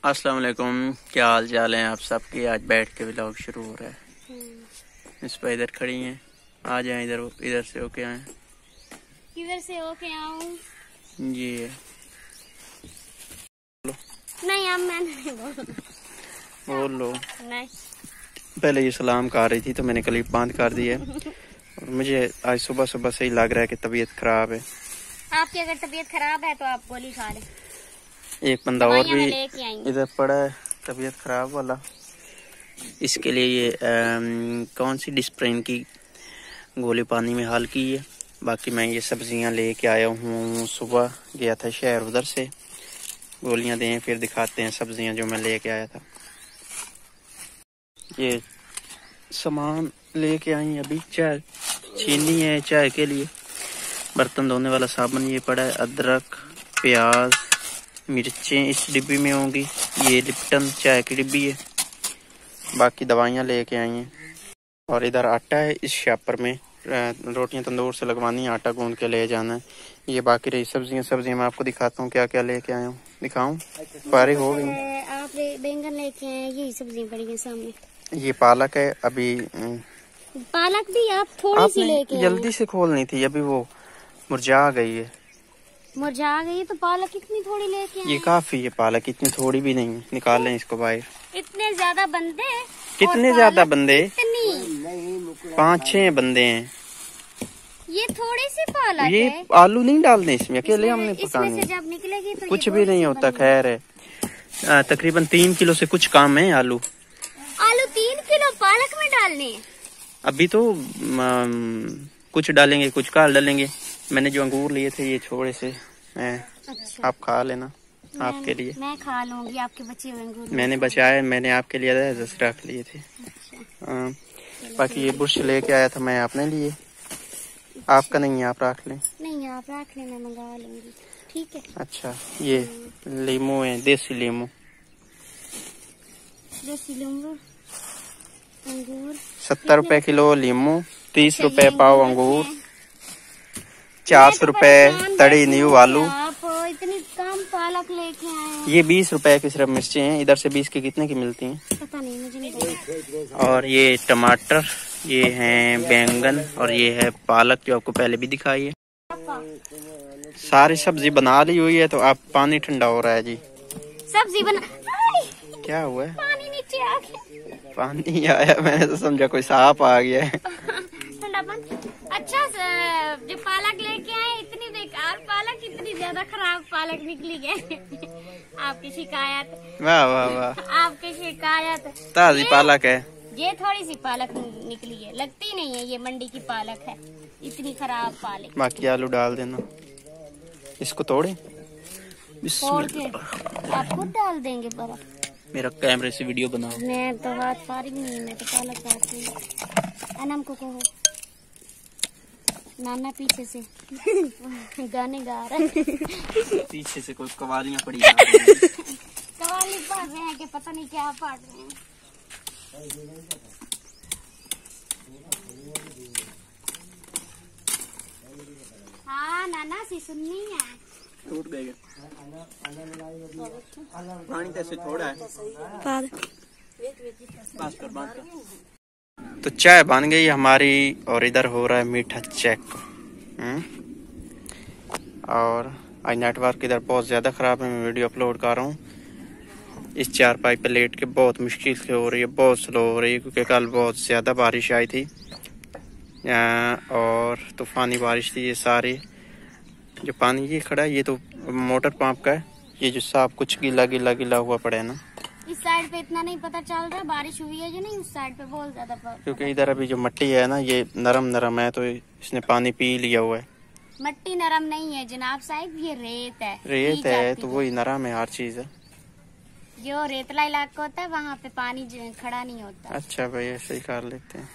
अस्सलाम वालेकुम, क्या हाल चाल है आप सबके। आज बैठ के व्लॉग शुरू हो रहा है। इस पर इधर खड़ी हैं, आ जाए इधर, इधर से होके आए। किधर से होके आऊं? ये है। नहीं अब मैं नहीं बोल लो। नहीं, पहले ये सलाम कर रही थी तो मैंने क्लिप बंद कर दी है। और मुझे आज सुबह सुबह से ही लग रहा है कि तबीयत खराब है। आपकी अगर तबीयत खराब है तो आप गोली खा लें। एक बंदा और भी इधर पड़ा है तबीयत खराब वाला। इसके लिए ये कौन सी डिस्प्रिन की गोली पानी में हाल की है। बाकी मैं ये सब्जियां लेके आया हूँ, सुबह गया था शहर, उधर से गोलियां दें फिर दिखाते हैं सब्जियां जो मैं लेके आया था। ये सामान लेके आई अभी। चाय चीनी है चाय के लिए, बर्तन धोने वाला साबुन ये पड़ा है, अदरक, प्याज, मिर्चें इस डिब्बी में होंगी। ये लिप्टन चाय की डिब्बी है। बाकी दवाइयाँ लेके आई हैं। और इधर आटा है इस शापर में, रोटियां तंदूर से लगवानी है, आटा गूंद के ले जाना है। ये बाकी रही सब्जियां मैं आपको दिखाता हूँ क्या क्या लेके आया हूँ। दिखाऊं? फारिग हो गई। आप बैंगन लेके आए, यही सब्जियां पड़ी हैं सामने। ये पालक है अभी। पालक भी आप थोड़ी सी लेके आए। जल्दी से खोलनी थी, अभी वो मुरझा गई है। मुरझा गई तो पालक इतनी थोड़ी लेके आए? ये काफी है पालक, इतनी थोड़ी भी नहीं। निकाल लें इसको बाहर। इतने ज्यादा बंदे? कितने ज्यादा बंदे? 5-6 बंदे हैं। ये थोड़ी सी पालक ये है। आलू नहीं डालने इसमें, अकेले हमने पकाने। इसमें से जब निकलेगी तो कुछ भी नहीं होता। खैर है, तकरीबन 3 किलो से कुछ कम है आलू। 3 किलो पालक में डालने हैं? अभी तो कुछ डालेंगे कुछ काल डालेंगे। मैंने जो अंगूर लिए थे ये थोड़े से अच्छा। आप खा लेना, आपके लिए। मैं खा लूंगी, आपके बचे हुए अंगूर मैंने बचाए, मैंने आपके लिए 10 रख लिए थे। अच्छा। बाकी ये बुर्श लेके आया था मैं अपने लिए। आपका नहीं है, आप रख लें। नहीं आप रख लें, मैं मंगा लूंगी। ठीक है। अच्छा, ये लीमू है, देसी लीमू। देसी लीमू, अंगूर 70 रुपए किलो लीमू, 30 रुपए पाव अंगूर, 400 रुपए तड़ी नींबू आलू। आप इतनी कम पालक लेके आए? ये 20 रुपए की सिर्फ मिर्चें हैं। इधर से 20 की कितने की मिलती हैं पता नहीं, मुझे नहीं पता। और ये टमाटर, ये हैं बैंगन और ये है पालक जो आपको पहले भी दिखाई है। सारी सब्जी बना ली हुई है तो अब पानी ठंडा हो रहा है जी। सब्जी बना? क्या हुआ है? पानी नीचे आ गया। पानी आया, मैंने तो समझा कोई सांप आ गया है। ठंडा पानी। अच्छा जो पालक लेके आए, इतनी बेकार पालक, इतनी ज्यादा खराब पालक निकली है। आपकी शिकायत। वाह वाह वाह, आपकी शिकायत। ताजी पालक है। ये थोड़ी सी पालक निकली है, लगती नहीं है ये मंडी की पालक है, इतनी खराब पालक। बाकी आलू डाल देना। इसको तोड़े तोड़ के आप खुद डाल देंगे बर्फ? मेरा कैमरे से वीडियो बनाओ। मैं तो बात फारिग नहीं, मैं तो पालक काटती हूँ। अनम को कहो, नाना पीछे से गाने गा रहा है। पीछे से कोई कवालियां पड़ी। कवाली पढ़ रहे हैं कि पता नहीं क्या पढ़ रहे हैं। हाँ नाना सी सुननी है। टूट गए पानी कैसे थोड़ा है। पास कर, बात कर। तो चाय बन गई हमारी और इधर हो रहा है मीठा चेक। और आज नेटवर्क इधर बहुत ज़्यादा ख़राब है, मैं वीडियो अपलोड कर रहा हूँ। इस चारपाई पे लेट के बहुत मुश्किल से हो रही है, बहुत स्लो हो रही है क्योंकि कल बहुत ज़्यादा बारिश आई थी और तूफ़ानी बारिश थी। ये सारे जो पानी ये खड़ा है ये तो मोटर पंप का है। ये जो साफ कुछ गीला गीला गीला हुआ पड़ा है ना, इस साइड पे इतना नहीं पता चल रहा बारिश हुई है जो नहीं, उस साइड पे बहुत ज्यादा क्योंकि इधर अभी जो मिट्टी है ना ये नरम नरम है तो इसने पानी पी लिया हुआ है। मिट्टी नरम नहीं है जनाब साहब, ये रेत है। रेत है तो वही नरम है, हर चीज है। जो रेतला इलाका होता है वहाँ पे पानी खड़ा नहीं होता। अच्छा भाई, ऐसे ही कर लेते हैं।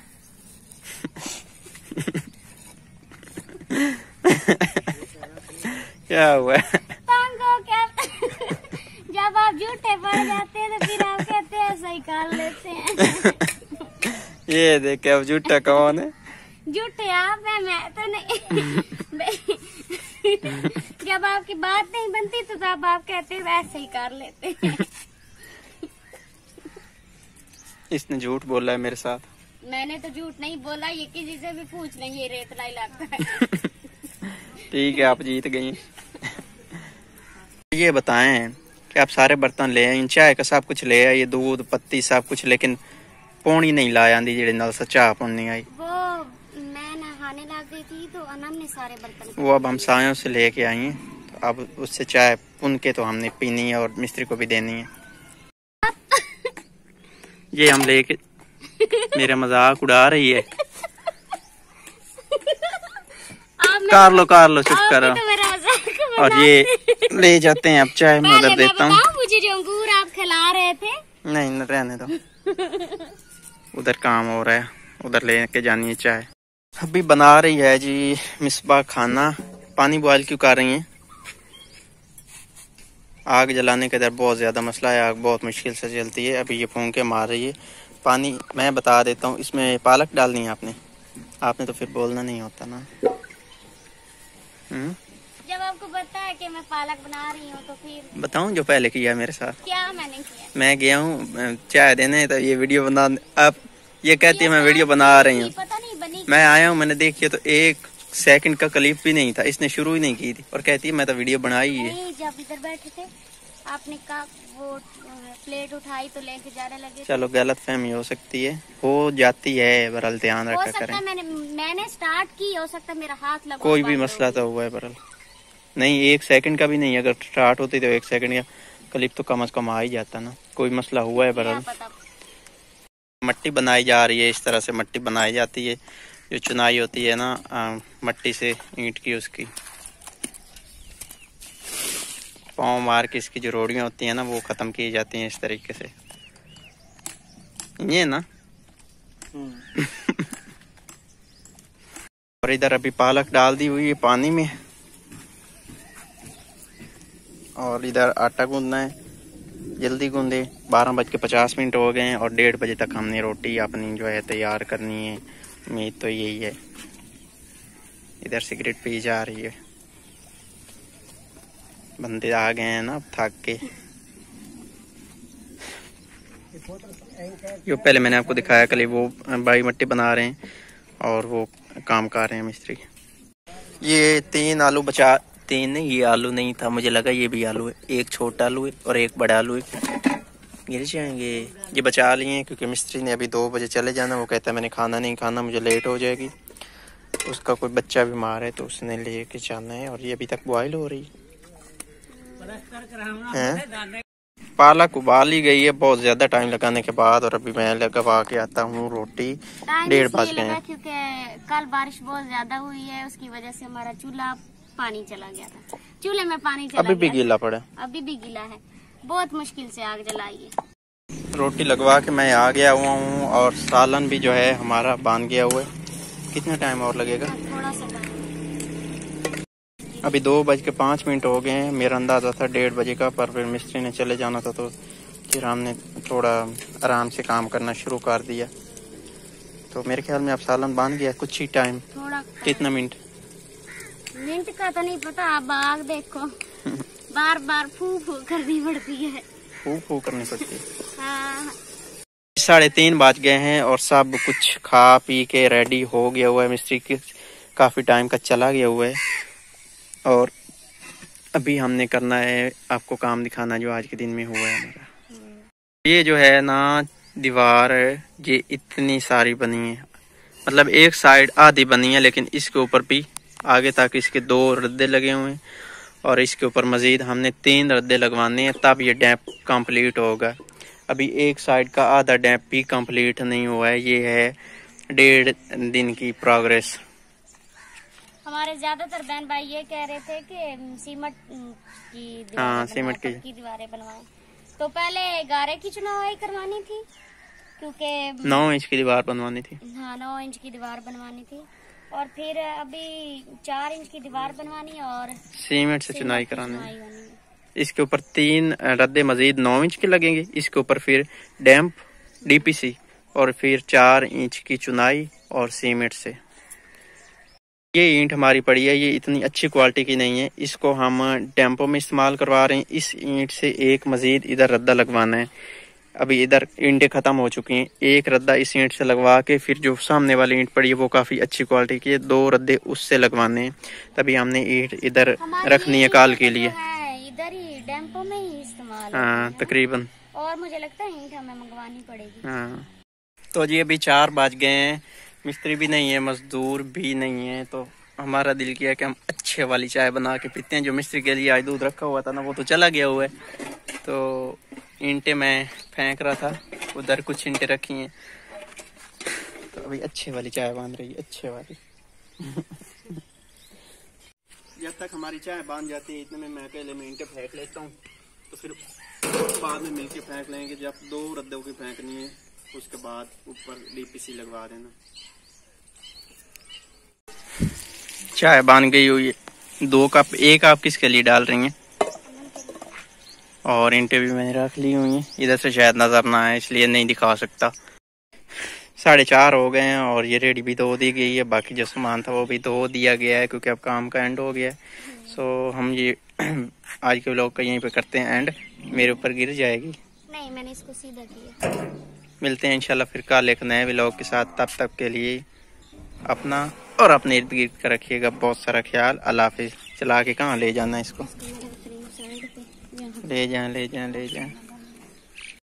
क्या हुआ? क्या? जब आप झूठे पड़ जाते हैं तो फिर आप कहते हैं ऐसा ही कर लेते हैं। ये देखे अब झूठा कौन है? झूठे आप है, मैं तो नहीं। जब आपकी बात नहीं बनती तो तब आप कहते हैं वैसे ही कर लेते हैं। इसने झूठ बोला है मेरे साथ। मैंने तो झूठ नहीं बोला, ये किसी से भी पूछ लेंगे, ये रेतला इलाका है। ठीक है, आप जीत गई। ये बताएं कि आप सारे बर्तन ले आए, चाय का सब कुछ ले आए, ये दूध पत्ती सब कुछ, लेकिन पौनी नहीं लाया आंदी जेड़े नाल चाह पुन नहीं आई। वो मैं नहाने लग गई थी तो अनम ने सारे बर्तन, वो अब हम सायों से लेके आई हैं, तो अब उससे चाय पुन के तो हमने पीनी है और मिस्त्री को भी देनी है। ये हम लेके, मेरा मजाक उड़ा रही है। कर लो चुप करो। तो और ये ले जाते हैं अब चाय, मैं उधर देता हूँ। मुझे जो अंगूर आप खिला रहे थे, नहीं रहने दो, उधर काम हो रहा है, उधर लेके जानी है चाय। अभी बना रही है जी मिसबा खाना। पानी बॉयल क्यों कर रही है? आग जलाने का इधर बहुत ज्यादा मसला है, आग बहुत मुश्किल से जलती है। अभी ये फूंके मार रही है। पानी मैं बता देता हूँ, इसमें पालक डालनी है आपने तो फिर बोलना नहीं होता ना। जब आपको पता है कि मैं पालक बना रही हूँ तो फिर बताऊं जो पहले किया मेरे साथ। क्या मैंने किया? मैं गया हूँ चाय देने, तो ये वीडियो बना, आप ये कहती है मैं वीडियो बना रही हूँ। पता नहीं बनी। मैं आया हूँ, मैंने देखी तो 1 सेकंड का क्लिप भी नहीं था, इसने शुरू ही नहीं की थी और कहती है मैं तो वीडियो बनाई है। जब इधर बैठे थे आपने कहा वो प्लेट उठाई तो लेके जाने लगे। चलो गलत फहमी हो सकती है, हो जाती है, बरल ध्यान रखा करें। मैंने स्टार्ट की, हो सकता है मेरा हाथ लगा, कोई भी मसला तो हुआ है बरल नहीं, 1 सेकंड का भी नहीं। अगर स्टार्ट होती तो 1 सेकंड का क्लिप तो कम से कम आ ही जाता ना। कोई मसला हुआ है बरल। मट्टी बनाई जा रही है, इस तरह से मट्टी बनाई जाती है। जो चुनाई होती है ना मट्टी से ईंट की, उसकी पाँव मार के इसकी जो रोड़ियाँ होती हैं ना वो ख़त्म की जाती हैं इस तरीके से, ये ना। और इधर अभी पालक डाल दी हुई है पानी में, और इधर आटा गूंदना है, जल्दी गूंदे। 12:50 हो गए हैं और 1:30 बजे तक हमने रोटी अपनी जो है तैयार करनी है। उम्मीद तो यही है। इधर सिगरेट पी जा रही है, बंदे आ गए हैं ना थक के। जो पहले मैंने आपको दिखाया कल, वो बाई मट्टी बना रहे हैं और वो काम कर रहे हैं मिस्त्री। ये 3 आलू बचा, 3 नहीं, ये आलू नहीं था, मुझे लगा ये भी आलू है। 1 छोटा आलू है और 1 बड़ा आलू है। गिर जाएंगे। ये बचा लिए हैं क्योंकि मिस्त्री ने अभी 2 बजे चले जाना। वो कहता है मैंने खाना नहीं खाना, मुझे लेट हो जाएगी। उसका कोई बच्चा बीमार है तो उसने लेके जाना है। और ये अभी तक बॉयल हो रही है। पालक उबाल ही गई है बहुत ज्यादा टाइम लगाने के बाद, और अभी मैं लगवा के आता हूँ रोटी। 1:30 बज गए हैं क्योंकि कल बारिश बहुत ज्यादा हुई है, उसकी वजह से हमारा चूल्हा पानी चला गया था। चूल्हे में पानी चला अभी भी गीला पड़ा, अभी भी गीला है। बहुत मुश्किल से आग जलाई है। रोटी लगवा के मैं आ गया हुआ हूँ और सालन भी जो है हमारा बांध गया हुआ है। कितना टाइम और लगेगा? थोड़ा सा टाइम। अभी 2:05 हो गए हैं। मेरा अंदाजा था 1:30 बजे का, पर फिर मिस्त्री ने चले जाना था तो फिर हमने थोड़ा आराम से काम करना शुरू कर दिया। तो मेरे ख्याल में अब सालन बांध गया कुछ ही टाइम। कितना मिनट का तो नहीं पता। अब आग देखो बार बार फू फू करनी पड़ती है। फू करनी पड़ती है। हाँ। 3:30 बज गए हैं और सब कुछ खा पी के रेडी हो गया हुआ है। मिस्त्री की काफी टाइम का चला गया हुआ है और अभी हमने करना है आपको काम दिखाना जो आज के दिन में हुआ है हमारा। ये जो है ना दीवार, ये इतनी सारी बनी है, मतलब एक साइड आधी बनी है, लेकिन इसके ऊपर भी आगे तक इसके 2 रद्दे लगे हुए हैं और इसके ऊपर मजीद हमने 3 रद्दे लगवाने हैं, तब ये डैम्प कंप्लीट होगा। अभी एक साइड का आधा डैम्प भी कंप्लीट नहीं हुआ है। ये है 1.5 दिन की प्रोग्रेस। हमारे ज्यादातर बहन भाई ये कह रहे थे कि सीमेंट की दीवारें बनवाएं। तो पहले गारे की चुनाव करवानी थी क्योंकि 9 इंच की दीवार बनवानी थी। हाँ, 9 इंच की दीवार बनवानी थी और फिर अभी 4 इंच की दीवार बनवानी और सीमेंट से चुनाई करानी। इसके ऊपर 3 रद्दे मजीद 9 इंच के लगेंगे। इसके ऊपर फिर डैम्प डीपीसी और फिर 4 इंच की चुनाई और सीमेंट से। ये ईंट हमारी पड़ी है, ये इतनी अच्छी क्वालिटी की नहीं है, इसको हम डैम्पों में इस्तेमाल करवा रहे हैं। इस ईंट से एक मजीद इधर रद्दा लगवाना है। अभी इधर ईंटें खत्म हो चुकी हैं। एक रद्दा इस ईंट से लगवा के फिर जो सामने वाली ईंट पड़ी है वो काफी अच्छी क्वालिटी की है, 2 रद्दे उससे लगवाने हैं। तभी हमने ईंट इधर रखनी है काल के लिए। इधर ही डैम्पों में ही इस्तेमाल। हाँ तकरीबन। और मुझे लगता है ईंट हमें मंगवानी पड़ेगी। हाँ तो जी अभी 4 बज गए हैं, मिस्त्री भी नहीं है, मजदूर भी नहीं है, तो हमारा दिल किया कि हम अच्छे वाली चाय बना के पीते हैं। जो मिस्त्री के लिए आज दूध रखा हुआ था ना वो तो चला गया हुआ है, तो ईंटें मैं फेंक रहा था, उधर कुछ ईंटें रखी हैं, तो अभी अच्छे वाली चाय बन रही है, अच्छे वाली। जब तक हमारी चाय बन जाती है इतने में मैं अकेले में ईंटें फेंक लेता हूँ, तो फिर बाद में मिलके फेंक लेंगे। जब 2 रद्दों की फेंकनी है उसके बाद ऊपर डीपीसी लगवा देना। चाय बन गई हुई है, 2 कप, 1 आप किसके लिए डाल रही हैं? और ईंटें भी मैंने रख ली हुई हैं, इधर से शायद नजर ना आए इसलिए नहीं दिखा सकता। 4:30 हो गए हैं और ये रेडी भी धो दी गई है, बाकी जो सामान था वो भी धो दिया गया है क्योंकि अब काम का एंड हो गया है। सो हम ये आज के व्लॉग का यहीं पे करते हैं एंड। मेरे ऊपर गिर जाएगी नहीं, मैंने इसको सीधा किया। मिलते हैं इंशाल्लाह फिर कल एक नए व्लॉग के साथ। तब तक के लिए अपना और अपने इर्द गिर्द का रखिएगा बहुत सारा ख्याल। अल्लाह हाफिज। चला के कहाँ ले जाना है इसको? ले जाएं।